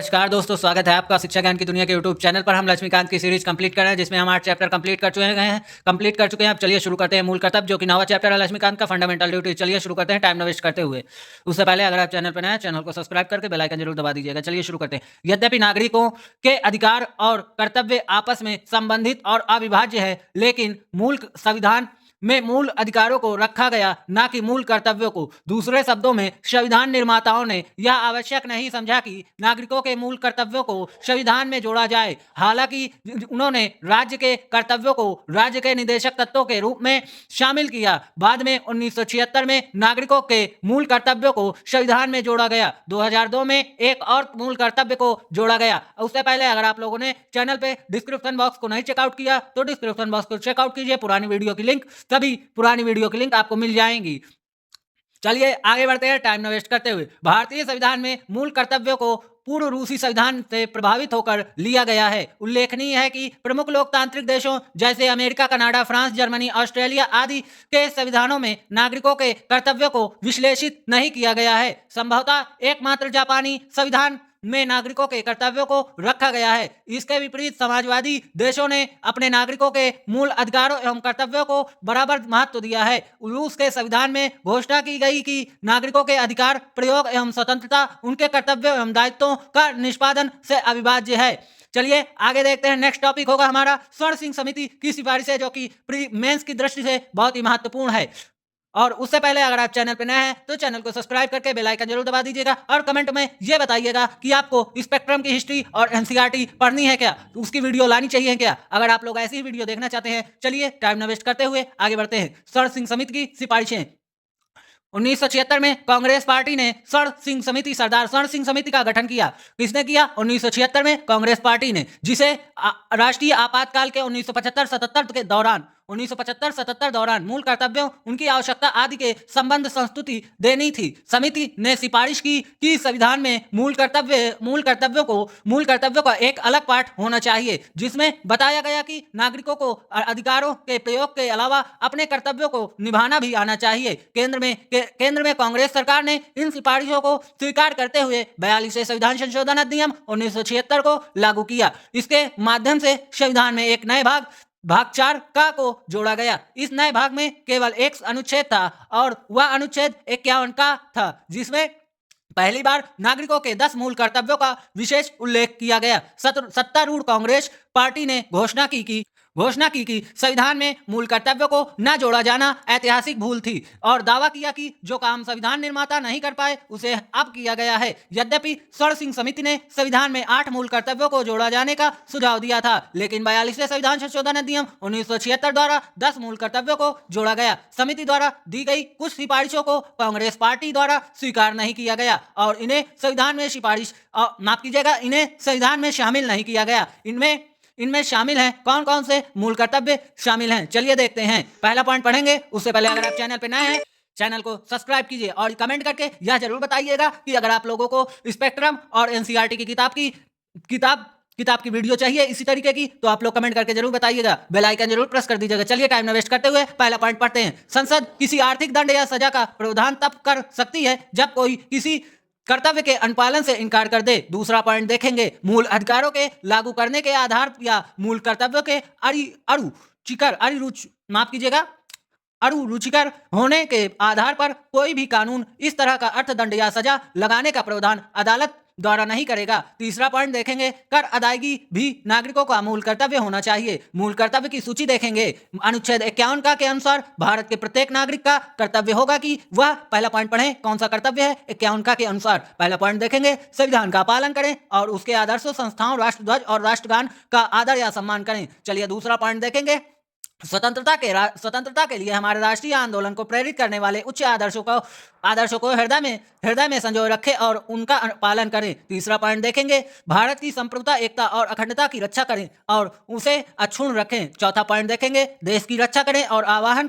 नमस्कार दोस्तों, स्वागत है आपका शिक्षा ज्ञान की दुनिया के यूट्यूब चैनल पर। हम लक्ष्मीकांत की सीरीज कंप्लीट कर रहे हैं, जिसमें हम 8 चैप्टर कंप्लीट कर चुके हैं। अब चलिए शुरू करते हैं मूल कर्तव्य, जो कि 9वां चैप्टर है लक्ष्मीकांत का, फंडामेंटल ड्यूटी। चलिए शुरू करते हैं टाइम न वेस्ट करते हुए। उससे पहले अगर आप चैनल पर नए हैं, चैनल को सब्सक्राइब करके बेल आइकन जरूर दबा दीजिएगा। चलिए शुरू करते हैं। यद्यपि नागरिकों के अधिकार और कर्तव्य आपस में संबंधित और अविभाज्य है, लेकिन मूल संविधान में मूल अधिकारों को रखा गया, ना कि मूल कर्तव्यों को। दूसरे शब्दों में, संविधान निर्माताओं ने यह आवश्यक नहीं समझा कि नागरिकों के मूल कर्तव्यों को संविधान में जोड़ा जाए। हालांकि उन्होंने राज्य के कर्तव्यों को राज्य के निदेशक तत्वों के रूप में शामिल किया। बाद में 1976 में नागरिकों के मूल कर्तव्यों को संविधान में जोड़ा गया। 2002 में एक और मूल कर्तव्य को जोड़ा गया। उससे पहले अगर आप लोगों ने चैनल पे डिस्क्रिप्शन बॉक्स को नहीं चेकआउट किया तो डिस्क्रिप्शन बॉक्स को चेकआउट कीजिए। पुरानी वीडियो की लिंक सभी पुरानी वीडियो की लिंक आपको मिल जाएंगी। चलिए आगे बढ़ते हैं टाइम न वेस्ट करते हुए। भारतीय संविधान में मूल कर्तव्यों को पूर्व रूसी संविधान से प्रभावित होकर लिया गया है। उल्लेखनीय है कि प्रमुख लोकतांत्रिक देशों जैसे America, Canada, France, Germany, Australia आदि के संविधानों में नागरिकों के कर्तव्यों को विश्लेषित नहीं किया गया है। संभवतः एकमात्र जापानी संविधान में नागरिकों के कर्तव्यों को रखा गया है। इसके विपरीत समाजवादी देशों ने अपने नागरिकों के मूल अधिकारों एवं कर्तव्यों को बराबर महत्व दिया है। रूस के संविधान में घोषणा की गई कि नागरिकों के अधिकार, प्रयोग एवं स्वतंत्रता उनके कर्तव्यों एवं दायित्वों का निष्पादन से अविभाज्य है। चलिए आगे देखते हैं। नेक्स्ट टॉपिक होगा हमारा स्वर्ण सिंह समिति की सिफारिशें, जो कि प्री मेंस की दृष्टि से बहुत ही महत्वपूर्ण है। और उससे पहले अगर आप चैनल पर नए हैं तो चैनल को सब्सक्राइब करके बेल आइकन जरूर दबा दीजिएगा और कमेंट में ये बताइएगा कि आपको स्पेक्ट्रम की हिस्ट्री और एनसीईआरटी पढ़नी है क्या, उसकी वीडियो लानी चाहिए क्या। अगर आप लोग ऐसी ही वीडियो देखना चाहते हैं, चलिए टाइम न वेस्ट करते हुए आगे बढ़ते हैं। स्वर्ण सिंह समिति की सिफारिशें। 1976 में कांग्रेस पार्टी ने सरदार स्वर्ण सिंह समिति का गठन किया। किसने किया? 1976 में कांग्रेस पार्टी ने, जिसे राष्ट्रीय आपातकाल के 1975-77 दौरान मूल कर्तव्यों, उनकी आवश्यकता आदि के संबंध संस्तुति देनी थी। समिति ने सिफारिश की कि संविधान में मूल कर्तव्यों का एक अलग पाठ होना चाहिए, जिसमें बताया गया कि नागरिकों को अधिकारों के प्रयोग के अलावा अपने कर्तव्यों को निभाना भी आना चाहिए। केंद्र में कांग्रेस सरकार ने इन सिफारिशों को स्वीकार करते हुए 42वें संविधान संशोधन अधिनियम 1976 को लागू किया। इसके माध्यम से संविधान में एक नए भाग 4 का को जोड़ा गया। इस नए भाग में केवल एक अनुच्छेद था और वह अनुच्छेद 51 का था, जिसमें पहली बार नागरिकों के 10 मूल कर्तव्यों का विशेष उल्लेख किया गया। सत्तारूढ़ कांग्रेस पार्टी ने घोषणा की कि संविधान में मूल कर्तव्यों को न जोड़ा जाना ऐतिहासिक भूल थी और दावा किया कि जो काम संविधान निर्माता नहीं कर पाए उसे अब किया गया है। यद्यपि स्वर्ण सिंह समिति ने संविधान में 8 मूल कर्तव्यों को जोड़ा जाने का सुझाव दिया था, लेकिन 42वें संविधान संशोधन अधिनियम 1976 द्वारा 10 मूल कर्तव्यों को जोड़ा गया। समिति द्वारा दी गई कुछ सिफारिशों को कांग्रेस पार्टी द्वारा स्वीकार नहीं किया गया और इन्हें संविधान में शामिल नहीं किया गया। इनमें शामिल हैं कौन कौन से मूल कर्तव्य शामिल हैं, चलिए देखते हैं। पहला पॉइंट पढ़ेंगे। उससे पहले अगर आप चैनल पर नए हैं, चैनल को सब्सक्राइब कीजिए और कमेंट करके यह जरूर बताइएगा कि अगर आप लोगों को स्पेक्ट्रम और एनसीईआरटी की किताब की वीडियो चाहिए इसी तरीके की, तो आप लोग कमेंट करके जरूर बताइएगा। बेल आइकन जरूर प्रेस कर दीजिएगा। चलिए टाइम न वेस्ट करते हुए पहला पॉइंट पढ़ते हैं। संसद किसी आर्थिक दंड या सजा का प्रावधान तब कर सकती है जब कोई किसी कर्तव्य के अनुपालन से इनकार कर दे। दूसरा पॉइंट देखेंगे। मूल अधिकारों के लागू करने के आधार या मूल कर्तव्यों के अरुचिकर होने के आधार पर कोई भी कानून इस तरह का अर्थदंड या सजा लगाने का प्रावधान अदालत द्वारा नहीं करेगा। तीसरा पॉइंट देखेंगे। कर अदायगी भी नागरिकों का मूल कर्तव्य होना चाहिए। मूल कर्तव्य की सूची देखेंगे। अनुच्छेद 51 का के अनुसार भारत के प्रत्येक नागरिक का कर्तव्य होगा कि वह, पहला पॉइंट पढ़ें कौन सा कर्तव्य है। 51 का के अनुसार पहला पॉइंट देखेंगे, संविधान का पालन करें और उसके आदर्शों, संस्थाओं, राष्ट्रध्वज और राष्ट्रगान का आदर या सम्मान करें। चलिए दूसरा पॉइंट देखेंगे। स्वतंत्रता के लिए हमारे राष्ट्रीय आंदोलन को प्रेरित करने वाले उच्च आदर्शों को हृदय में संजोए रखें और उनका पालन करें। तीसरा पॉइंट देखेंगे। भारत की संप्रभुता, एकता और अखंडता की रक्षा करें और उसे अक्षुण्ण रखें। चौथा पॉइंट देखेंगे। देश की रक्षा करें और आवाहन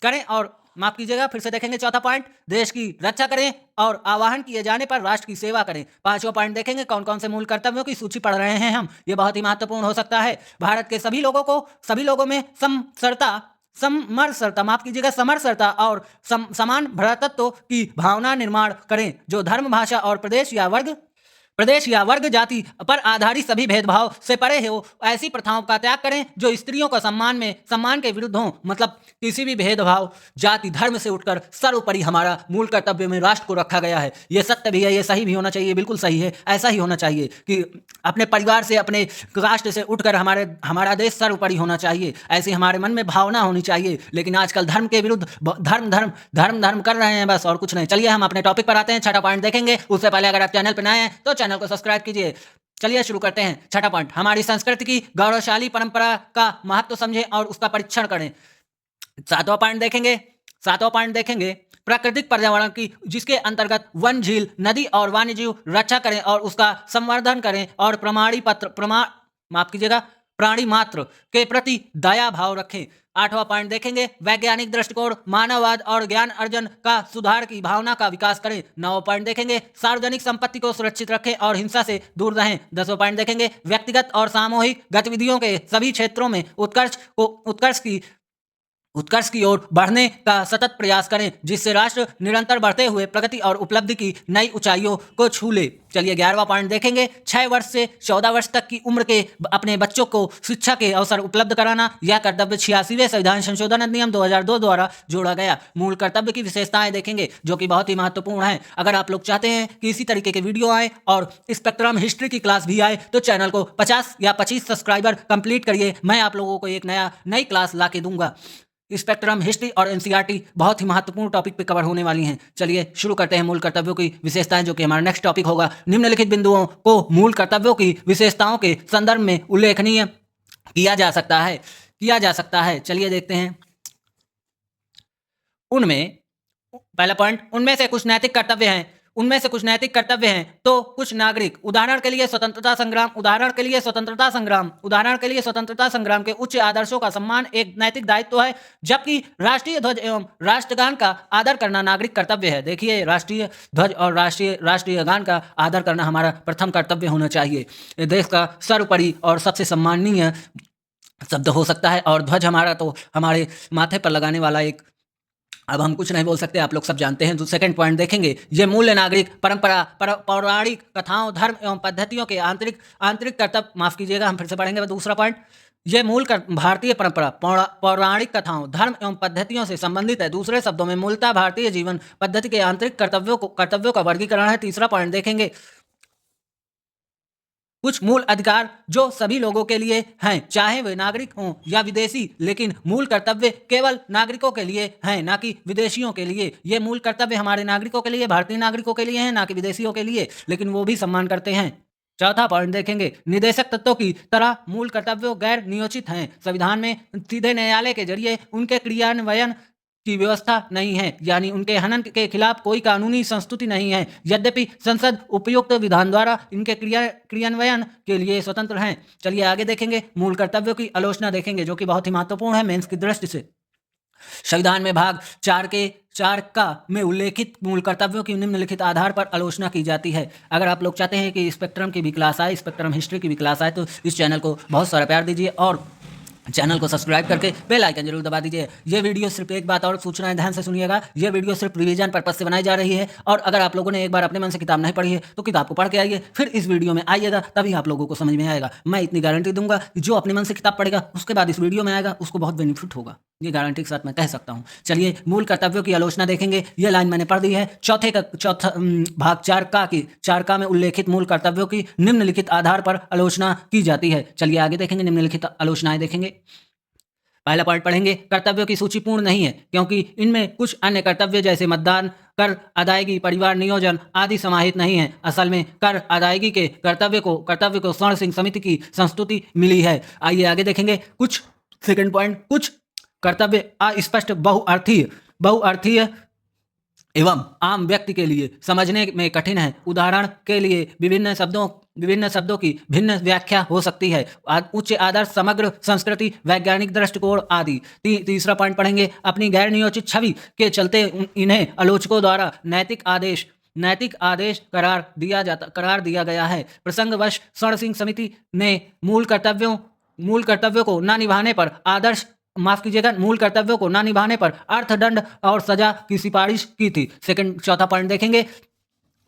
करें और माफ कीजिएगा, फिर से देखेंगे। चौथा पॉइंट, देश की रक्षा करें और आवाहन किए जाने पर राष्ट्र की सेवा करें। पांचवा पॉइंट देखेंगे। कौन कौन से मूल कर्तव्यों की सूची पढ़ रहे हैं हम, ये बहुत ही महत्वपूर्ण हो सकता है। भारत के सभी लोगों में समरसता, माफ कीजिएगा, समरसता और समान भ्रातृत्व की भावना निर्माण करें, जो धर्म, भाषा और प्रदेश या वर्ग जाति पर आधारित सभी भेदभाव से परे हो। ऐसी प्रथाओं का त्याग करें जो स्त्रियों का सम्मान के विरुद्ध हों। मतलब किसी भी भेदभाव, जाति, धर्म से उठकर सर्वोपरि हमारा मूल कर्तव्य में राष्ट्र को रखा गया है। ये सत्य भी है, ये सही भी होना चाहिए, बिल्कुल सही है। ऐसा ही होना चाहिए कि अपने परिवार से, अपने राष्ट्र से उठकर हमारा देश सर्वोपरि होना चाहिए। ऐसी हमारे मन में भावना होनी चाहिए। लेकिन आजकल धर्म के विरुद्ध धर्म कर रहे हैं बस, और कुछ नहीं। चलिए हम अपने टॉपिक पर आते हैं। छठा पॉइंट देखेंगे। उससे पहले अगर आप चैनल पर नए हैं तो चैनल को सब्सक्राइब कीजिए। चलिए शुरू करते हैं। छठा पॉइंट, हमारी संस्कृति की गौरवशाली परंपरा का महत्व समझें और उसका परीक्षण करें। सातवां पॉइंट देखेंगे, प्राकृतिक पर्यावरण की, जिसके अंतर्गत वन, झील, नदी और वन्यजीव रक्षा करें और उसका संवर्धन करें और प्राणी मात्र के प्रति दया भाव रखें। आठवां पॉइंट देखेंगे, वैज्ञानिक दृष्टिकोण, मानववाद और ज्ञान अर्जन का सुधार की भावना का विकास करें। 9वां पॉइंट देखेंगे, सार्वजनिक संपत्ति को सुरक्षित रखें और हिंसा से दूर रहें। 10वां पॉइंट देखेंगे, व्यक्तिगत और सामूहिक गतिविधियों के सभी क्षेत्रों में उत्कर्ष की ओर बढ़ने का सतत प्रयास करें, जिससे राष्ट्र निरंतर बढ़ते हुए प्रगति और उपलब्धि की नई ऊंचाइयों को छू ले। चलिए 11वां पॉइंट देखेंगे, 6 वर्ष से 14 वर्ष तक की उम्र के अपने बच्चों को शिक्षा के अवसर उपलब्ध कराना। यह कर्तव्य 86वें संविधान संशोधन अधिनियम 2002 द्वारा जोड़ा गया। मूल कर्तव्य की विशेषताएं देखेंगे, जो कि बहुत ही महत्वपूर्ण है। अगर आप लोग चाहते हैं कि इसी तरीके के वीडियो आए और स्पेक्ट्रम हिस्ट्री की क्लास भी आए, तो चैनल को 50 या 25 सब्सक्राइबर कंप्लीट करिए। मैं आप लोगों को एक नई क्लास ला के दूंगा। स्पेक्ट्रम, हिस्ट्री और एनसीईआरटी बहुत ही महत्वपूर्ण टॉपिक पे कवर होने वाली हैं। चलिए शुरू करते हैं मूल कर्तव्यों की विशेषताएं, जो कि हमारा नेक्स्ट टॉपिक होगा। निम्नलिखित बिंदुओं को मूल कर्तव्यों की विशेषताओं के संदर्भ में उल्लेखनीय किया जा सकता है। चलिए देखते हैं। पहला पॉइंट, उनमें से कुछ नैतिक कर्तव्य हैं तो कुछ नागरिक, उदाहरण के लिए स्वतंत्रता संग्राम के उच्च आदर्शों का सम्मान एक नैतिक दायित्व है, जबकि राष्ट्रीय ध्वज एवं राष्ट्रगान का आदर करना नागरिक कर्तव्य है। देखिए, राष्ट्रीय ध्वज और राष्ट्रीय गान का आदर करना हमारा प्रथम कर्तव्य होना चाहिए। देश का सर्वोपरि और सबसे सम्माननीय शब्द हो सकता है, और ध्वज हमारा तो हमारे माथे पर लगाने वाला एक, अब हम कुछ नहीं बोल सकते, आप लोग सब जानते हैं। तो सेकंड पॉइंट देखेंगे, ये मूल्य नागरिक परंपरा, पौराणिक कथाओं, धर्म एवं पद्धतियों के आंतरिक कर्तव्य, माफ कीजिएगा, हम फिर से पढ़ेंगे। दूसरा पॉइंट, ये भारतीय परंपरा, पौराणिक कथाओं, धर्म एवं पद्धतियों से संबंधित है। दूसरे शब्दों में मूलतः भारतीय जीवन पद्धति के आंतरिक कर्तव्यों का वर्गीकरण है। तीसरा पॉइंट देखेंगे, कुछ मूल अधिकार जो सभी लोगों के लिए हैं, चाहे वे नागरिक हों या विदेशी, लेकिन मूल कर्तव्य केवल नागरिकों के लिए हैं, ना कि विदेशियों के लिए। ये मूल कर्तव्य हमारे नागरिकों के लिए, भारतीय नागरिकों के लिए हैं, ना कि विदेशियों के लिए, लेकिन वो भी सम्मान करते हैं। चौथा पॉइंट देखेंगे, निदेशक तत्वों की तरह मूल कर्तव्यों गैर नियोजित हैं। संविधान में सीधे न्यायालय के जरिए उनके क्रियान्वयन की व्यवस्था नहीं है, यानी उनके हनन के खिलाफ कोई कानूनी संस्तुति नहीं है। यद्यपि संसद उपयुक्त विधान द्वारा इनके क्रियान्वयन के लिए स्वतंत्र हैं। चलिए आगे देखेंगे, मूल कर्तव्यों की आलोचना देखेंगे, जो कि बहुत ही महत्वपूर्ण है मेंस की दृष्टि से। संविधान में भाग 4 में उल्लेखित मूल कर्तव्यों की निम्नलिखित आधार पर आलोचना की जाती है। अगर आप लोग चाहते हैं कि स्पेक्ट्रम की भी क्लास आए, स्पेक्ट्रम हिस्ट्री की भी क्लास आए, तो इस चैनल को बहुत सारा प्यार दीजिए और चैनल को सब्सक्राइब करके बेल आइकन जरूर दबा दीजिए। ये वीडियो सिर्फ, एक बात और सूचना है, ध्यान से सुनिएगा, ये वीडियो सिर्फ रिवीजन पर्पज से बनाई जा रही है। और अगर आप लोगों ने एक बार अपने मन से किताब नहीं पढ़ी है, तो किताब को पढ़ के आइए, फिर इस वीडियो में आइएगा, तभी आप लोगों को समझ में आएगा। मैं इतनी गारंटी दूंगा कि जो अपने मन से किताब पढ़ेगा, उसके बाद इस वीडियो में आएगा, उसको बहुत बेनिफिट होगा। ये गारंटी के साथ मैं कह सकता हूँ। चलिए मूल कर्तव्यों की आलोचना देखेंगे। ये लाइन मैंने पढ़ दी है। चौथा भाग 4 में उल्लेखित मूल कर्तव्यों की निम्नलिखित आधार पर आलोचना की जाती है। चलिए आगे देखेंगे, निम्नलिखित आलोचनाएं देखेंगे। पहला पॉइंट पढ़ेंगे, कर्तव्यों की सूची पूर्ण नहीं है, क्योंकि इनमें कुछ अन्य कर्तव्य जैसे मतदान, कर अदायगी, परिवार नियोजन आदि समाहित नहीं है। असल में कर अदायगी के कर्तव्य को स्वर्ण सिंह समिति की संस्तुति मिली है। आइए आगे देखेंगे। सेकंड पॉइंट, कुछ कर्तव्य अस्पष्ट, बहुअर्थीय एवं आम व्यक्ति के लिए समझने में कठिन है। उदाहरण के लिए विभिन्न शब्दों की भिन्न व्याख्या हो सकती है। उच्च आदर्श, समग्र संस्कृति, वैज्ञानिक दृष्टिकोण आदि। तीसरा पॉइंट पढ़ेंगे, अपनी गैर नियोजित छवि के चलते इन्हें आलोचकों द्वारा नैतिक आदेश करार दिया गया है। प्रसंगवश स्वर्ण सिंह समिति ने मूल कर्तव्यों को न निभाने पर आदर्श माफ कीजिएगा, मूल कर्तव्यों को न निभाने पर अर्थदंड और सजा की सिफारिश की थी। चौथा पॉइंट देखेंगे,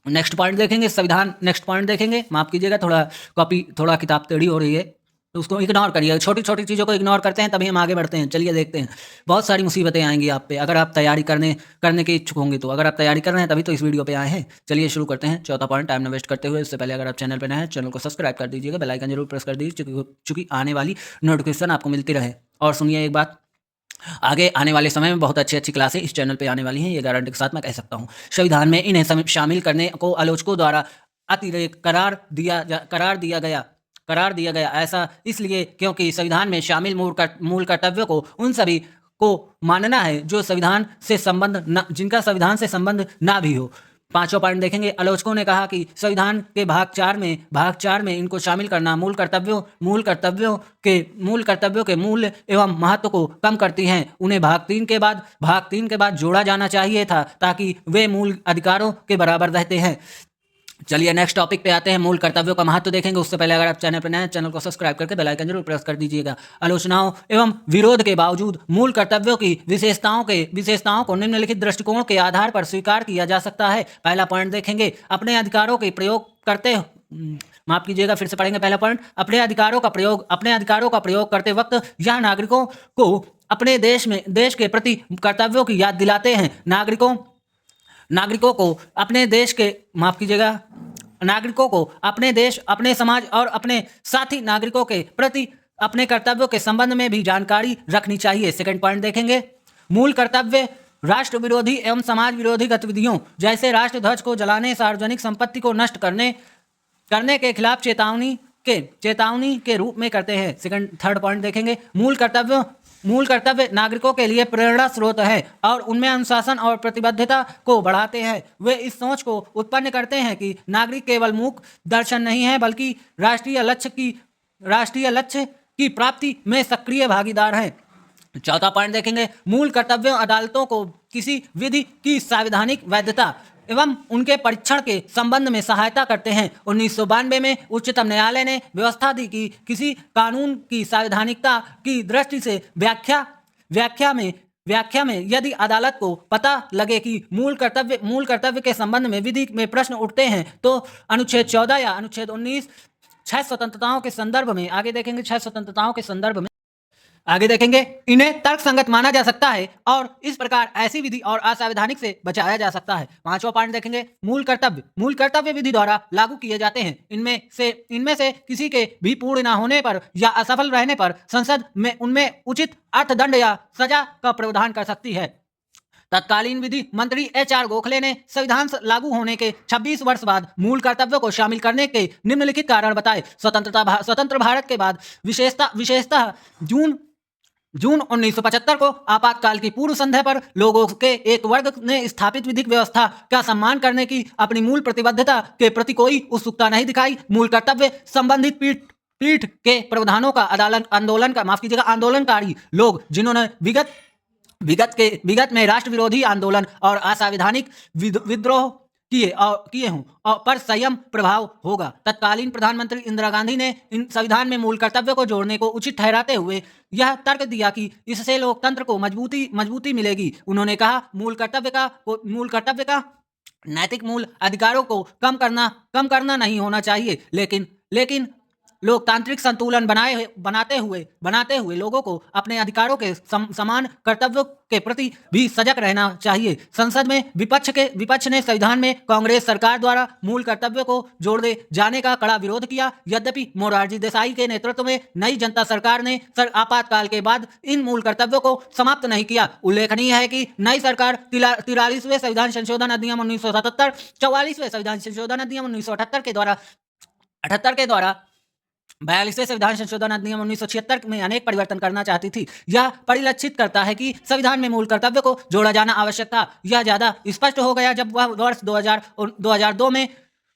नेक्स्ट पॉइंट देखेंगे संविधान, नेक्स्ट पॉइंट देखेंगे, माफ कीजिएगा थोड़ा किताब टेढ़ी हो रही है तो उसको इग्नोर करिए, छोटी छोटी चीज़ों को इग्नोर करते हैं तभी हम आगे बढ़ते हैं। चलिए देखते हैं, बहुत सारी मुसीबतें आएंगी आप पे अगर आप तैयारी करने के इच्छुक होंगे तो। अगर आप तैयारी कर रहे हैं तभी तो इस वीडियो पे आए हैं। चलिए शुरू करते हैं। चौथा पॉइंट, टाइम न वेस्ट करते हुए, इससे पहले अगर आप चैनल पर नए हैं चैनल को सब्सक्राइब कर दीजिएगा, बेल आइकन जरूर प्रेस कर दीजिए चूँकि आने वाली नोटिफिकेशन आपको मिलती रहे। और सुनिए एक बात, आगे आने वाले समय में बहुत अच्छी क्लासें इस चैनल पे आने वाली हैं, ये गारंटी के साथ मैं कह सकता हूँ। संविधान में इन्हें शामिल करने को आलोचकों द्वारा अतिरेक करार दिया गया। ऐसा इसलिए क्योंकि संविधान में शामिल मूल कर्तव्यों को उन सभी को मानना है जो जिनका संविधान से संबंध ना भी हो। पांचवा पॉइंट देखेंगे, आलोचकों ने कहा कि संविधान के भाग चार में इनको शामिल करना मूल कर्तव्यों के मूल्य एवं महत्व को कम करती हैं। उन्हें भाग तीन के बाद जोड़ा जाना चाहिए था ताकि वे मूल अधिकारों के बराबर रहते हैं। चलिए नेक्स्ट टॉपिक पे आते हैं, मूल कर्तव्यों का महत्व देखेंगे। उससे पहले अगर आप चैनल पर नए हैं चैनल को सब्सक्राइब करके बेल आइकन जरूर प्रेस कर दीजिएगा। आलोचनाओं एवं विरोध के बावजूद मूल कर्तव्यों की विशेषताओं को निम्नलिखित दृष्टिकोण के आधार पर स्वीकार किया जा सकता है। पहला पॉइंट देखेंगे, अपने अधिकारों के प्रयोग करते माफ कीजिएगा, फिर से पढ़ेंगे पहला पॉइंट। अपने अधिकारों का प्रयोग करते वक्त यह नागरिकों को अपने देश के प्रति कर्तव्यों की याद दिलाते हैं। नागरिकों को अपने देश, अपने समाज और अपने साथी नागरिकों के प्रति अपने कर्तव्यों के संबंध में भी जानकारी रखनी चाहिए। सेकंड पॉइंट देखेंगे, मूल कर्तव्य राष्ट्र विरोधी एवं समाज विरोधी गतिविधियों जैसे राष्ट्रध्वज को जलाने, सार्वजनिक संपत्ति को नष्ट करने के खिलाफ चेतावनी के रूप में करते हैं। थर्ड पॉइंट देखेंगे, मूल कर्तव्य नागरिकों के लिए प्रेरणा स्रोत है और उनमें अनुशासन और प्रतिबद्धता को बढ़ाते हैं। वे इस सोच को उत्पन्न करते हैं कि नागरिक केवल मूक दर्शन नहीं है बल्कि राष्ट्रीय लक्ष्य की प्राप्ति में सक्रिय भागीदार हैं। चौथा पॉइंट देखेंगे, मूल कर्तव्यों अदालतों को किसी विधि की संवैधानिक वैधता एवं उनके परीक्षण के संबंध में सहायता करते हैं। 1992 में उच्चतम न्यायालय ने व्यवस्था दी कि किसी कानून की संवैधानिकता की दृष्टि से व्याख्या में यदि अदालत को पता लगे कि मूल कर्तव्य के संबंध में विधि में प्रश्न उठते हैं तो अनुच्छेद 14 या अनुच्छेद 19 6 स्वतंत्रताओं के संदर्भ में आगे देखेंगे इन्हें तर्कसंगत माना जा सकता है और इस प्रकार ऐसी विधि और असंवैधानिक से बचाया जा सकता है। पांचवा पॉइंट देखेंगे, मूल कर्तव्य विधि द्वारा लागू किए जाते हैं। इनमें से किसी के भी पूर्ण न होने पर या असफल रहने पर संसद में उनमें उचित अर्थदंड या सजा का प्रावधान कर सकती है। तत्कालीन विधि मंत्री HR गोखले ने संविधान लागू होने के 26 वर्ष बाद मूल कर्तव्यों को शामिल करने के निम्नलिखित कारण बताए। स्वतंत्र भारत के बाद विशेषतः जून 1975 को आपातकाल की पूर्व संध्या पर लोगों के एक वर्ग ने स्थापित विधिक व्यवस्था का सम्मान करने की अपनी मूल प्रतिबद्धता के प्रति कोई उत्सुकता नहीं दिखाई। मूल कर्तव्य संबंधित पीठ के प्रावधानों का आंदोलनकारी लोग जिन्होंने विगत में राष्ट्र विरोधी आंदोलन और असंवैधानिक विद्रोह किए हों और पर संयम प्रभाव होगा। तत्कालीन प्रधानमंत्री इंदिरा गांधी ने इन संविधान में मूल कर्तव्य को जोड़ने को उचित ठहराते हुए यह तर्क दिया कि इससे लोकतंत्र को मजबूती मिलेगी। उन्होंने कहा, मूल कर्तव्य का नैतिक मूल अधिकारों को कम करना नहीं होना चाहिए, लेकिन लोकतांत्रिक संतुलन बनाते हुए लोगों को अपने अधिकारों के समान कर्तव्यों के प्रति भी सजग रहना चाहिए। संसद में विपक्ष ने संविधान में कांग्रेस सरकार द्वारा मूल कर्तव्य को जोड़े जाने का कड़ा विरोध किया। यद्यपि मोरारजी देसाई के नेतृत्व में नई जनता सरकार ने आपातकाल के बाद इन मूल कर्तव्यों को समाप्त नहीं किया। उल्लेखनीय है कि नई सरकार 43वें संविधान संशोधन अधिनियम 1977, 44वें संविधान संशोधन अधिनियम 1978 के द्वारा 42वें संविधान संशोधन अधिनियम 1976 में अनेक परिवर्तन करना चाहती थी। यह परिलक्षित करता है कि संविधान में मूल कर्तव्य को जोड़ा जाना आवश्यक था। यह ज्यादा स्पष्ट हो गया जब वह वर्ष 2002 में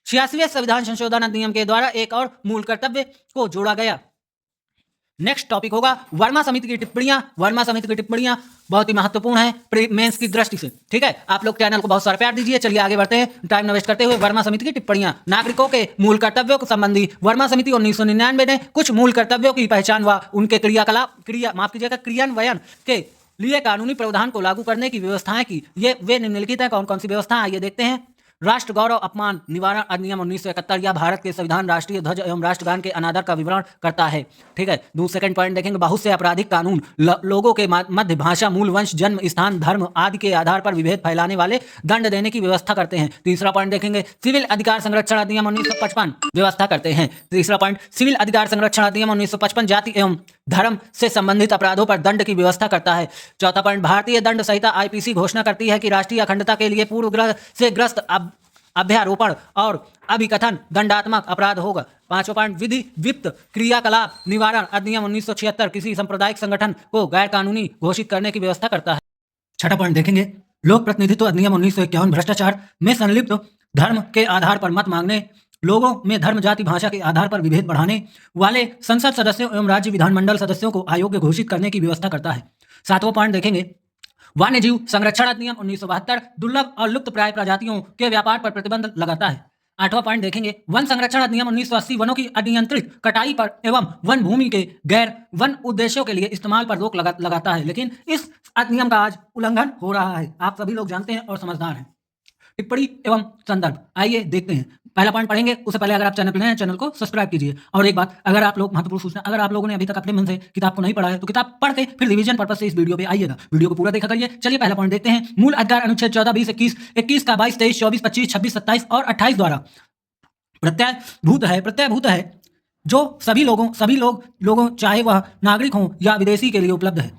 86वें संविधान संशोधन अधिनियम के द्वारा एक और मूल कर्तव्य को जोड़ा गया। नेक्स्ट टॉपिक होगा वर्मा समिति की टिप्पणियां। वर्मा समिति की टिप्पणियां बहुत ही महत्वपूर्ण है प्री मेंस की दृष्टि से। ठीक है, आप लोग चैनल को बहुत सारा प्यार दीजिए। चलिए आगे बढ़ते हैं टाइम न वेस्ट करते हुए। वर्मा समिति की टिप्पणियां, नागरिकों के मूल कर्तव्यों के संबंधी वर्मा समिति 1999 ने कुछ मूल कर्तव्यों की पहचान व उनके क्रियान्वयन के लिए कानूनी प्रावधान को लागू करने की व्यवस्थाएं की। ये वे निम्नलिखित हैं। कौन कौन सी व्यवस्था है ये देखते हैं। राष्ट्र गौरव अपमान निवारण अधिनियम 1971 या भारत के संविधान, राष्ट्रीय ध्वज एवं राष्ट्रगान के अनादर का विवरण करता है। ठीक है, दूसरा सेकंड पॉइंट देखेंगे, बहुत से आपराधिक कानून लोगों के मध्य भाषा, मूल वंश, जन्म स्थान, धर्म आदि के आधार पर विभेद फैलाने वाले दंड देने की व्यवस्था करते हैं। तीसरा पॉइंट देखेंगे, सिविल अधिकार संरक्षण अधिनियम 1955 व्यवस्था करते हैं। तीसरा पॉइंट, सिविल अधिकार संरक्षण अधिनियम 1955 जाति एवं धर्म से संबंधित अपराधों पर दंड की व्यवस्था करता है। चौथा पॉइंट, भारतीय दंड संहिता आईपीसी घोषणा करती है कि राष्ट्रीय अखंडता के लिए पूर्वग्रह से ग्रस्त अभ्यारोपण और अभिकथन दंडात्मक अपराध होगा। पांचवा पॉइंट, विधि विप्त क्रियाकलाप निवारण अधिनियम 1976 किसी सांप्रदायिक संगठन को गैर कानूनी घोषित करने की व्यवस्था करता है। छठा पॉइंट देखेंगे, लोक प्रतिनिधित्व अधिनियम 1951 भ्रष्टाचार में संलिप्त, धर्म के आधार पर मत मांगने, लोगों में धर्म, जाति, भाषा के आधार पर विभेद बढ़ाने वाले संसद सदस्यों एवं राज्य विधानमंडल सदस्यों को अयोग्य घोषित करने की व्यवस्था करता है। सातवां पॉइंट देखेंगे, वन्य जीव संरक्षण अधिनियम 1972 दुर्लभ और लुप्त प्राय प्रजातियों के व्यापार पर प्रतिबंध लगाता है। आठवां पॉइंट देखेंगे, वन संरक्षण अधिनियम 1980 वनों की अनियंत्रित कटाई पर एवं वन भूमि के गैर वन उद्देश्यों के लिए इस्तेमाल पर रोक लगाता है, लेकिन इस अधिनियम का आज उल्लंघन हो रहा है। आप सभी लोग जानते हैं और समझदार हैं। टिप्पणी एवं संदर्भ, आइए देखते हैं। पहला पॉइंट पढ़ेंगे, उससे पहले अगर आप चैनल पर नए हैं चैनल को सब्सक्राइब कीजिए। और एक बात, अगर आप लोग महत्वपूर्ण सूचना, अगर आप लोगों ने अभी तक अपने मन से किताब को नहीं पढ़ा है तो किताब पढ़ के फिर रिवीजन पर्पस से इस वीडियो पे आइएगा। वीडियो को पूरा देखा करिए। चलिए पहला पॉइंट देखते हैं। मूल अधिकार अनुच्छेद 14, 20, 21 का 22, 23, 24, 25, 26, 27 और 28 द्वारा प्रत्ययभूत है जो सभी लोगों चाहे वह नागरिक हों या विदेशी के लिए उपलब्ध है।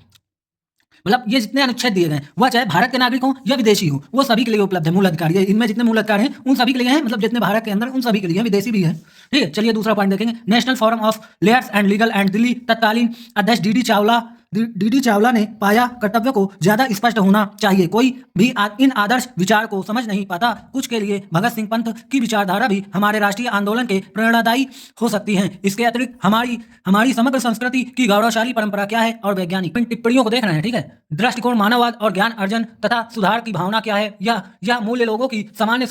मतलब ये जितने अनुच्छेद दिए गए वह चाहे भारत के नागरिक हों या विदेशी हों, वो सभी के लिए उपलब्ध है। मूल अधिकार, ये इनमें जितने मूल अधिकार हैं उन सभी के लिए हैं, मतलब जितने भारत के अंदर उन सभी के लिए, विदेशी भी है। ठीक है, चलिए दूसरा पॉइंट देखेंगे। National forum of layers and legal and Delhi तत्कालीन अध्यक्ष डी चावला ने पाया कर्तव्य को ज्यादा स्पष्ट होना चाहिए। कोई भी इन आदर्श विचार को समझ नहीं पाता। कुछ के लिए भगत सिंह पंथ की विचारधारा भी हमारे राष्ट्रीय आंदोलन के प्रेरणादायी हो सकती है। इसके अतिरिक्त हमारी समग्र संस्कृति की गौरवशाली परंपरा क्या है और वैज्ञानिक टिप्पणियों को देख रहे हैं। ठीक है, दृष्टिकोण मानववाद और ज्ञान अर्जन तथा सुधार की भावना क्या है, यह मूल्य लोगों की समान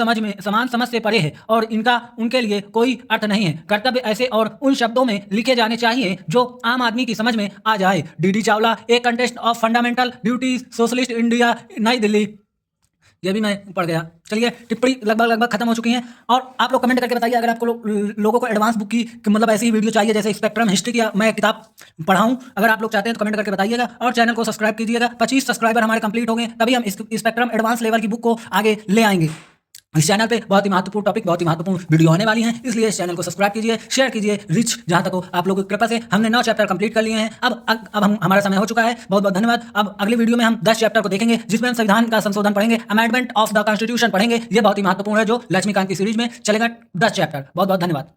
समझ से परे है और इनका उनके लिए कोई अर्थ नहीं है। कर्तव्य ऐसे और उन शब्दों में लिखे जाने चाहिए जो आम आदमी की समझ में आ जाए। D Chawla, A contest of fundamental duties, socialist India, नई दिल्ली। ये भी मैं पढ़ गया। चलिए, टिप्पणी लगभग खत्म हो चुकी हैं। और आप लोग कमेंट करके बताइए अगर आपको लोगों को एडवांस बुक की मतलब ऐसी ही वीडियो चाहिए जैसे स्पेक्ट्रम हिस्ट्री की मैं किताब पढ़ाऊं। अगर आप लोग चाहते हैं तो कमेंट करके बताइएगा और चैनल को सब्सक्राइब कीजिएगा। 25 सब्सक्राइबर हमारे कंप्लीट हो गए, तभी हम स्पेक्ट्रम एडवांस लेवल की बुक को आगे ले आएंगे। इस चैनल पे बहुत ही महत्वपूर्ण टॉपिक, बहुत ही महत्वपूर्ण वीडियो होने वाली हैं, इसलिए इस चैनल को सब्सक्राइब कीजिए, शेयर कीजिए, रिच जहां तक हो। आप लोगों की कृपा से हमने 9 चैप्टर कंप्लीट कर लिए हैं। अब हम हमारा समय हो चुका है। बहुत बहुत धन्यवाद। अब अगले वीडियो में हम 10 चैप्टर को देखेंगे जिसमें हम संविधान का संशोधन पढ़ेंगे, अमेंडमेंट ऑफ द कॉन्स्टिट्यूशन पढ़ेंगे। ये बहुत ही महत्वपूर्ण है जो लक्ष्मीकांत की सीरीज में चलेगा। 10 चैप्टर। बहुत बहुत धन्यवाद।